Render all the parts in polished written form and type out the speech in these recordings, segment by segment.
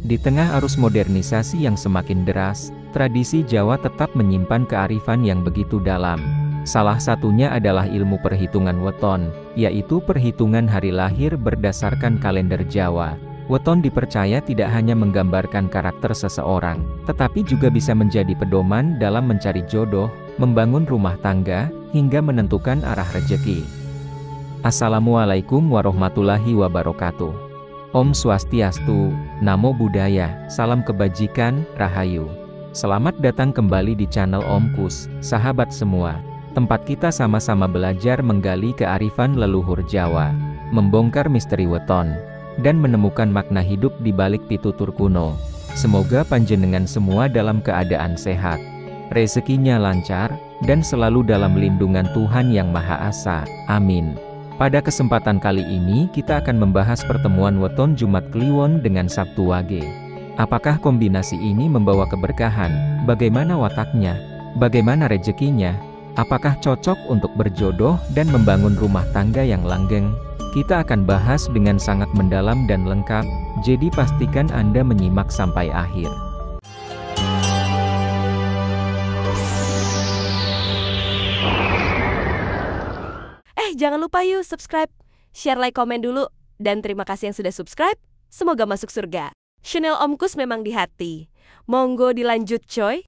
Di tengah arus modernisasi yang semakin deras, tradisi Jawa tetap menyimpan kearifan yang begitu dalam. Salah satunya adalah ilmu perhitungan weton, yaitu perhitungan hari lahir berdasarkan kalender Jawa. Weton dipercaya tidak hanya menggambarkan karakter seseorang, tetapi juga bisa menjadi pedoman dalam mencari jodoh, membangun rumah tangga, hingga menentukan arah rejeki. Assalamualaikum warahmatullahi wabarakatuh. Om Swastiastu, Namo Buddhaya, salam kebajikan, Rahayu. Selamat datang kembali di channel Om Kus, sahabat semua. Tempat kita sama-sama belajar menggali kearifan leluhur Jawa, membongkar misteri weton, dan menemukan makna hidup di balik pitutur kuno. Semoga panjenengan semua dalam keadaan sehat, rezekinya lancar, dan selalu dalam lindungan Tuhan Yang Maha Esa. Amin. Pada kesempatan kali ini kita akan membahas pertemuan weton Jumat Kliwon dengan Sabtu Wage. Apakah kombinasi ini membawa keberkahan? Bagaimana wataknya? Bagaimana rezekinya? Apakah cocok untuk berjodoh dan membangun rumah tangga yang langgeng? Kita akan bahas dengan sangat mendalam dan lengkap, jadi pastikan Anda menyimak sampai akhir. Jangan lupa yuk subscribe, share, like, komen dulu. Dan terima kasih yang sudah subscribe, semoga masuk surga. Channel Om Kus memang di hati. Monggo dilanjut coy.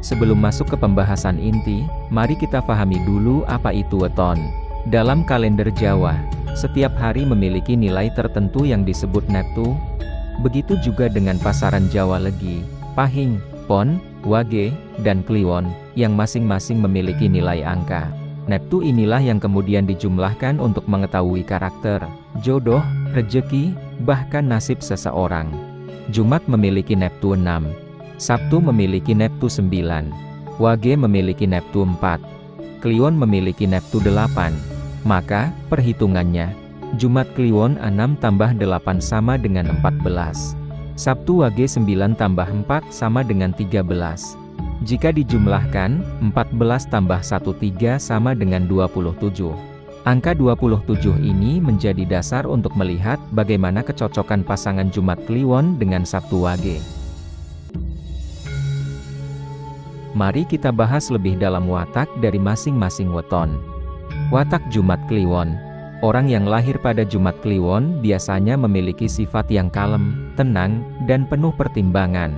Sebelum masuk ke pembahasan inti, mari kita pahami dulu apa itu weton. Dalam kalender Jawa, setiap hari memiliki nilai tertentu yang disebut neptu. Begitu juga dengan pasaran Jawa Legi, Pahing, Pon, Wage, dan Kliwon, yang masing-masing memiliki nilai angka. Neptu inilah yang kemudian dijumlahkan untuk mengetahui karakter, jodoh, rejeki, bahkan nasib seseorang. Jumat memiliki neptu 6, Sabtu memiliki neptu 9, Wage memiliki neptu 4, Kliwon memiliki neptu 8. Maka, perhitungannya, Jumat Kliwon 6 tambah 8 sama dengan 14. Sabtu Wage 9 tambah 4 sama dengan 13. Jika dijumlahkan, 14 tambah 13 sama dengan 27. Angka 27 ini menjadi dasar untuk melihat bagaimana kecocokan pasangan Jumat Kliwon dengan Sabtu Wage. Mari kita bahas lebih dalam watak dari masing-masing weton. Watak Jumat Kliwon. Orang yang lahir pada Jumat Kliwon biasanya memiliki sifat yang kalem, tenang, dan penuh pertimbangan.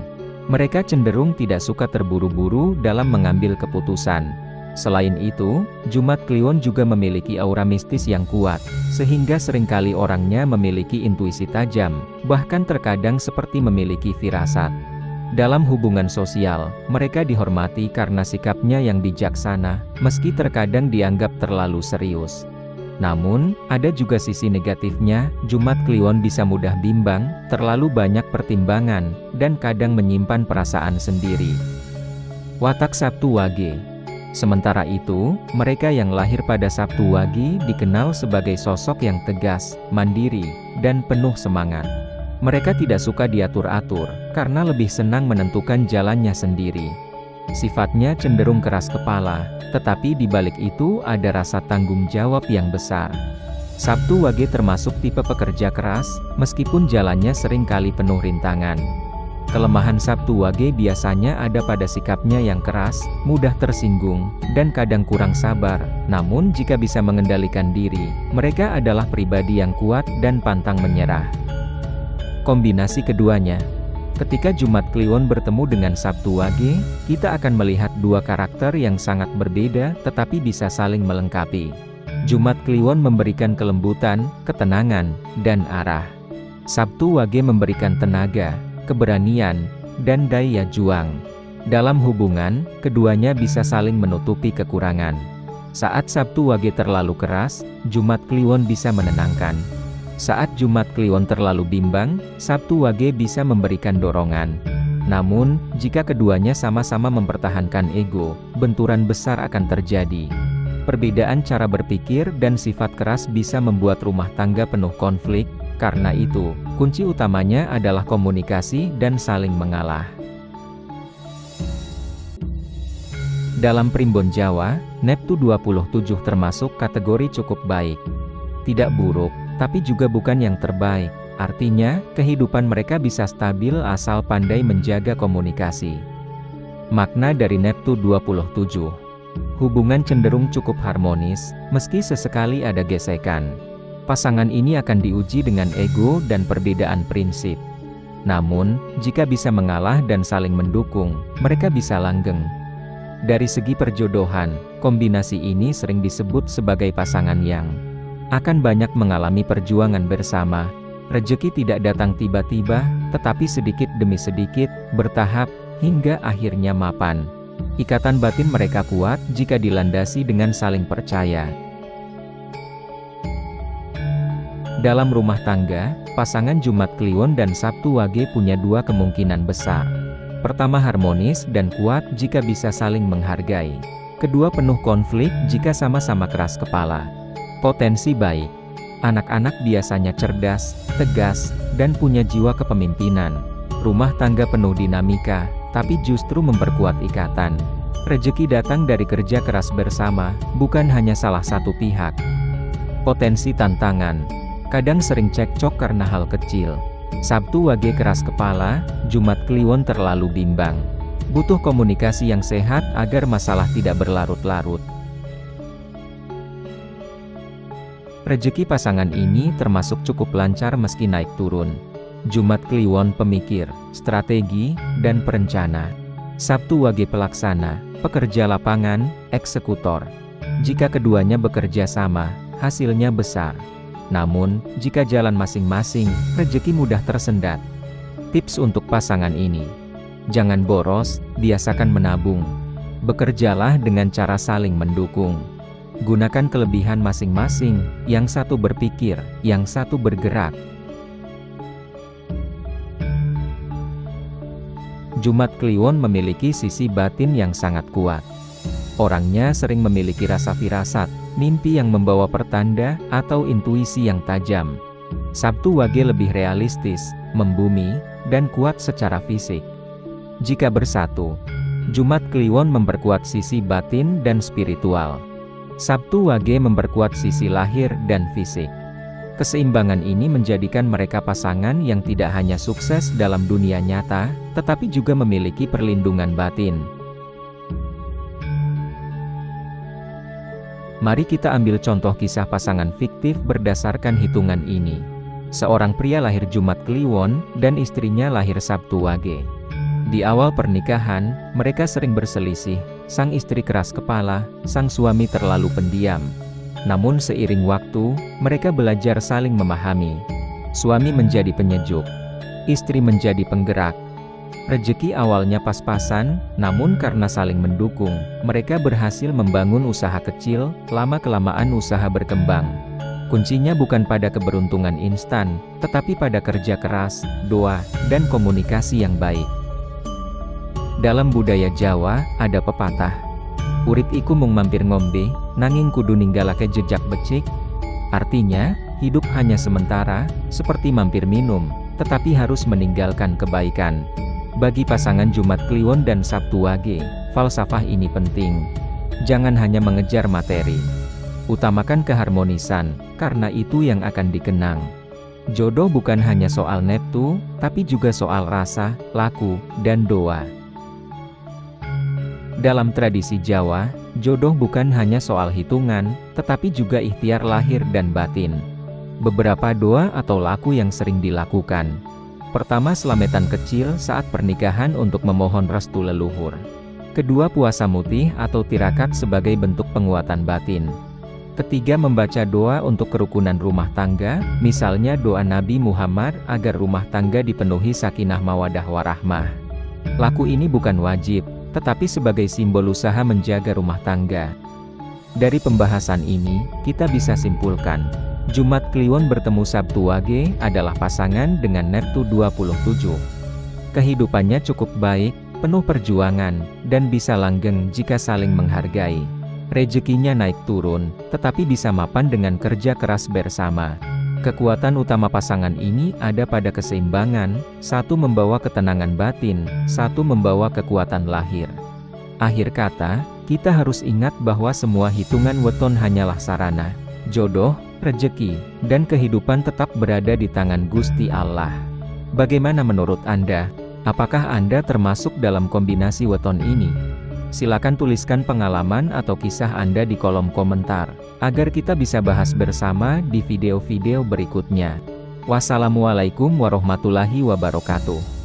Mereka cenderung tidak suka terburu-buru dalam mengambil keputusan. Selain itu, Jumat Kliwon juga memiliki aura mistis yang kuat, sehingga seringkali orangnya memiliki intuisi tajam, bahkan terkadang seperti memiliki firasat. Dalam hubungan sosial, mereka dihormati karena sikapnya yang bijaksana, meski terkadang dianggap terlalu serius. Namun, ada juga sisi negatifnya, Jumat Kliwon bisa mudah bimbang, terlalu banyak pertimbangan, dan kadang menyimpan perasaan sendiri. Watak Sabtu Wage. Sementara itu, mereka yang lahir pada Sabtu Wage dikenal sebagai sosok yang tegas, mandiri, dan penuh semangat. Mereka tidak suka diatur-atur, karena lebih senang menentukan jalannya sendiri. Sifatnya cenderung keras kepala, tetapi di balik itu ada rasa tanggung jawab yang besar. Sabtu Wage termasuk tipe pekerja keras, meskipun jalannya sering kali penuh rintangan. Kelemahan Sabtu Wage biasanya ada pada sikapnya yang keras, mudah tersinggung, dan kadang kurang sabar. Namun jika bisa mengendalikan diri, mereka adalah pribadi yang kuat dan pantang menyerah. Kombinasi keduanya. Ketika Jumat Kliwon bertemu dengan Sabtu Wage, kita akan melihat dua karakter yang sangat berbeda tetapi bisa saling melengkapi. Jumat Kliwon memberikan kelembutan, ketenangan, dan arah. Sabtu Wage memberikan tenaga, keberanian, dan daya juang. Dalam hubungan, keduanya bisa saling menutupi kekurangan. Saat Sabtu Wage terlalu keras, Jumat Kliwon bisa menenangkan. Saat Jumat Kliwon terlalu bimbang, Sabtu Wage bisa memberikan dorongan. Namun, jika keduanya sama-sama mempertahankan ego, benturan besar akan terjadi. Perbedaan cara berpikir dan sifat keras bisa membuat rumah tangga penuh konflik. Karena itu, kunci utamanya adalah komunikasi dan saling mengalah. Dalam primbon Jawa, neptu 27 termasuk kategori cukup baik. Tidak buruk, tapi juga bukan yang terbaik. Artinya, kehidupan mereka bisa stabil asal pandai menjaga komunikasi. Makna dari Neptu 27. Hubungan cenderung cukup harmonis, meski sesekali ada gesekan. Pasangan ini akan diuji dengan ego dan perbedaan prinsip. Namun, jika bisa mengalah dan saling mendukung, mereka bisa langgeng. Dari segi perjodohan, kombinasi ini sering disebut sebagai pasangan yang akan banyak mengalami perjuangan bersama. Rezeki tidak datang tiba-tiba, tetapi sedikit demi sedikit, bertahap, hingga akhirnya mapan. Ikatan batin mereka kuat jika dilandasi dengan saling percaya. Dalam rumah tangga, pasangan Jumat Kliwon dan Sabtu Wage punya dua kemungkinan besar. Pertama, harmonis dan kuat jika bisa saling menghargai. Kedua, penuh konflik jika sama-sama keras kepala. Potensi baik. Anak-anak biasanya cerdas, tegas, dan punya jiwa kepemimpinan. Rumah tangga penuh dinamika, tapi justru memperkuat ikatan. Rezeki datang dari kerja keras bersama, bukan hanya salah satu pihak. Potensi tantangan. Kadang sering cekcok karena hal kecil. Sabtu Wage keras kepala, Jumat Kliwon terlalu bimbang. Butuh komunikasi yang sehat agar masalah tidak berlarut-larut. Rezeki pasangan ini termasuk cukup lancar meski naik turun. Jumat Kliwon pemikir, strategi, dan perencana. Sabtu Wage pelaksana, pekerja lapangan, eksekutor. Jika keduanya bekerja sama, hasilnya besar. Namun, jika jalan masing-masing, rezeki mudah tersendat. Tips untuk pasangan ini. Jangan boros, biasakan menabung. Bekerjalah dengan cara saling mendukung. Gunakan kelebihan masing-masing, yang satu berpikir, yang satu bergerak. Jumat Kliwon memiliki sisi batin yang sangat kuat. Orangnya sering memiliki rasa firasat, mimpi yang membawa pertanda, atau intuisi yang tajam. Sabtu Wage lebih realistis, membumi, dan kuat secara fisik. Jika bersatu, Jumat Kliwon memperkuat sisi batin dan spiritual. Sabtu Wage memperkuat sisi lahir dan fisik. Keseimbangan ini menjadikan mereka pasangan yang tidak hanya sukses dalam dunia nyata, tetapi juga memiliki perlindungan batin. Mari kita ambil contoh kisah pasangan fiktif berdasarkan hitungan ini. Seorang pria lahir Jumat Kliwon, dan istrinya lahir Sabtu Wage. Di awal pernikahan, mereka sering berselisih. Sang istri keras kepala, sang suami terlalu pendiam. Namun seiring waktu, mereka belajar saling memahami. Suami menjadi penyejuk, istri menjadi penggerak. Rezeki awalnya pas-pasan, namun karena saling mendukung, mereka berhasil membangun usaha kecil, lama-kelamaan usaha berkembang. Kuncinya bukan pada keberuntungan instan, tetapi pada kerja keras, doa, dan komunikasi yang baik. Dalam budaya Jawa, ada pepatah, urip iku mung mampir ngombe, nanging kudu ninggalake jejak becik. Artinya, hidup hanya sementara, seperti mampir minum, tetapi harus meninggalkan kebaikan. Bagi pasangan Jumat Kliwon dan Sabtu Wage, falsafah ini penting. Jangan hanya mengejar materi. Utamakan keharmonisan, karena itu yang akan dikenang. Jodoh bukan hanya soal neptu, tapi juga soal rasa, laku, dan doa. Dalam tradisi Jawa, jodoh bukan hanya soal hitungan, tetapi juga ikhtiar lahir dan batin. Beberapa doa atau laku yang sering dilakukan. Pertama, selametan kecil saat pernikahan untuk memohon restu leluhur. Kedua, puasa mutih atau tirakat sebagai bentuk penguatan batin. Ketiga, membaca doa untuk kerukunan rumah tangga, misalnya doa Nabi Muhammad agar rumah tangga dipenuhi sakinah mawaddah warahmah. Laku ini bukan wajib, tetapi sebagai simbol usaha menjaga rumah tangga. Dari pembahasan ini, kita bisa simpulkan, Jumat Kliwon bertemu Sabtu Wage adalah pasangan dengan Neptu 27. Kehidupannya cukup baik, penuh perjuangan, dan bisa langgeng jika saling menghargai. Rezekinya naik turun, tetapi bisa mapan dengan kerja keras bersama. Kekuatan utama pasangan ini ada pada keseimbangan, satu membawa ketenangan batin, satu membawa kekuatan lahir. Akhir kata, kita harus ingat bahwa semua hitungan weton hanyalah sarana. Jodoh, Rejeki dan kehidupan tetap berada di tangan Gusti Allah. Bagaimana menurut Anda? Apakah Anda termasuk dalam kombinasi weton ini? Silakan tuliskan pengalaman atau kisah Anda di kolom komentar, agar kita bisa bahas bersama di video-video berikutnya. Wassalamualaikum warahmatullahi wabarakatuh.